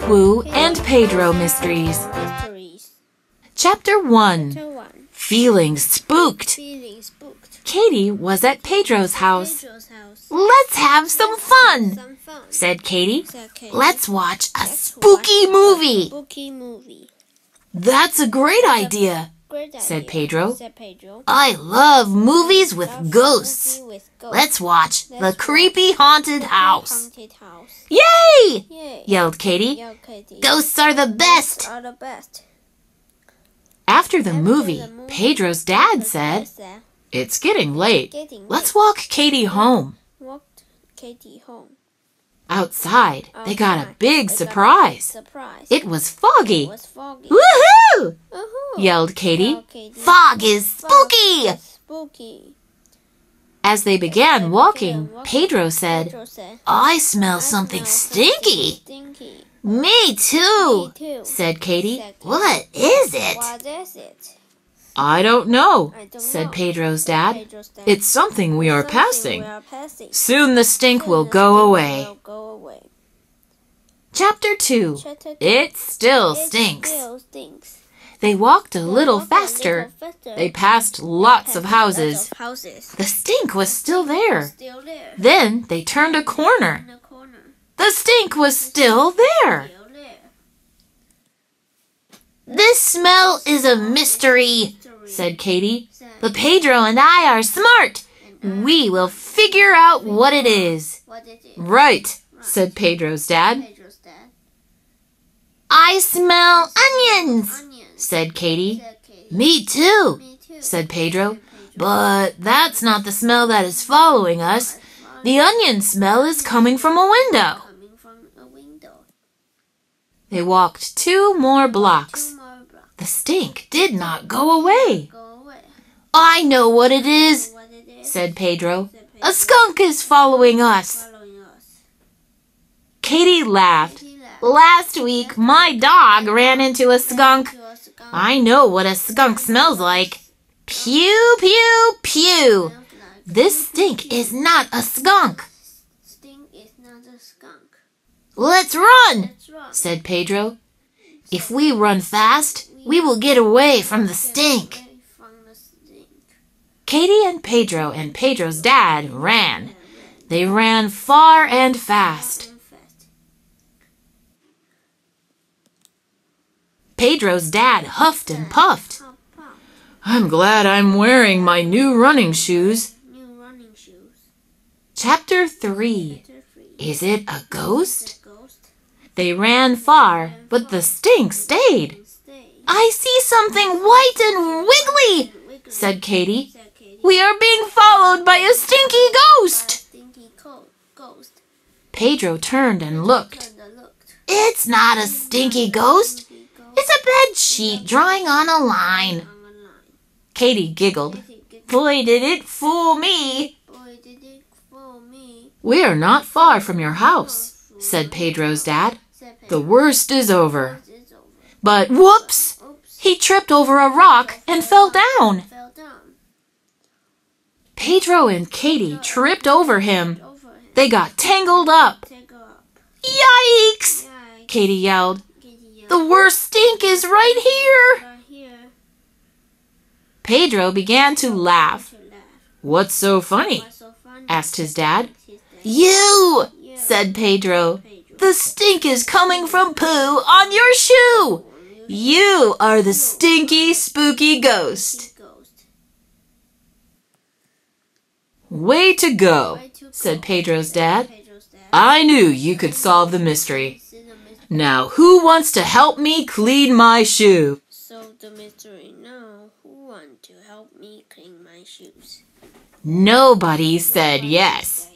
Wu and Pedro Mysteries. Chapter 1. Feeling spooked. Katie was at Pedro's house. "Let's have some fun," said Katie. "Let's watch a spooky movie." "That's a great idea," said Pedro. "I love movies with ghosts. Let's watch The Creepy Haunted House." "Yay!" yelled Katie. "Ghosts are the best." After the movie, Pedro's dad said, "It's getting late. Let's walk Katie home." Outside, they got a big surprise. It was foggy. "Woohoo!" yelled Katie. "Fog is spooky!" As they began walking, Pedro said, "I smell something stinky." "Me too," said Katie. "What is it?" "I don't know," said Pedro's dad. "It's something we are passing. Soon the stink will go away." Chapter 2. It still stinks. They walked a little faster. They passed lots of houses. The stink was still there. Then they turned a corner. The stink was still there. "This smell is a mystery," said Katie. "But Pedro and I are smart. We will figure out what it is." "Right," said Pedro's dad. "I smell onions," said Katie. "Me too," said Pedro. "But that's not the smell that is following us. The onion smell is coming from a window." They walked 2 more blocks. The stink did not go away. "I know what it is," said Pedro. "A skunk is following us." Katie laughed. "Last week, my dog ran into a skunk. I know what a skunk smells like. Pew, pew, pew. This stink is not a skunk." "Let's run," said Pedro. "If we run fast, we will get away from the stink." Katie and Pedro's dad ran. They ran far and fast. Pedro's dad huffed and puffed. "I'm glad I'm wearing my new running shoes." Chapter 3. Is it a ghost? They ran far, but the stink stayed. "I see something white and wiggly," said Katie. "We are being followed by a stinky ghost." Pedro turned and looked. "It's not a stinky ghost. It's a bed sheet drawing on a line." Katie giggled. "Boy, did it fool me." "We are not far from your house," said Pedro's dad. "The worst is over." But whoops! He tripped over a rock and fell down. Pedro and Katie tripped over him. They got tangled up. "Yikes!" Katie yelled. "The worst stink is right here." Pedro began to laugh. "What's so funny?" asked his dad. "You!" said Pedro. "The stink is coming from poo on your shoe. You are the stinky, spooky ghost." "Way to go," said Pedro's dad. "I knew you could solve the mystery. Now, who wants to help me clean my shoe?" Solve the mystery now. Who wants to help me clean my shoes? Nobody said yes.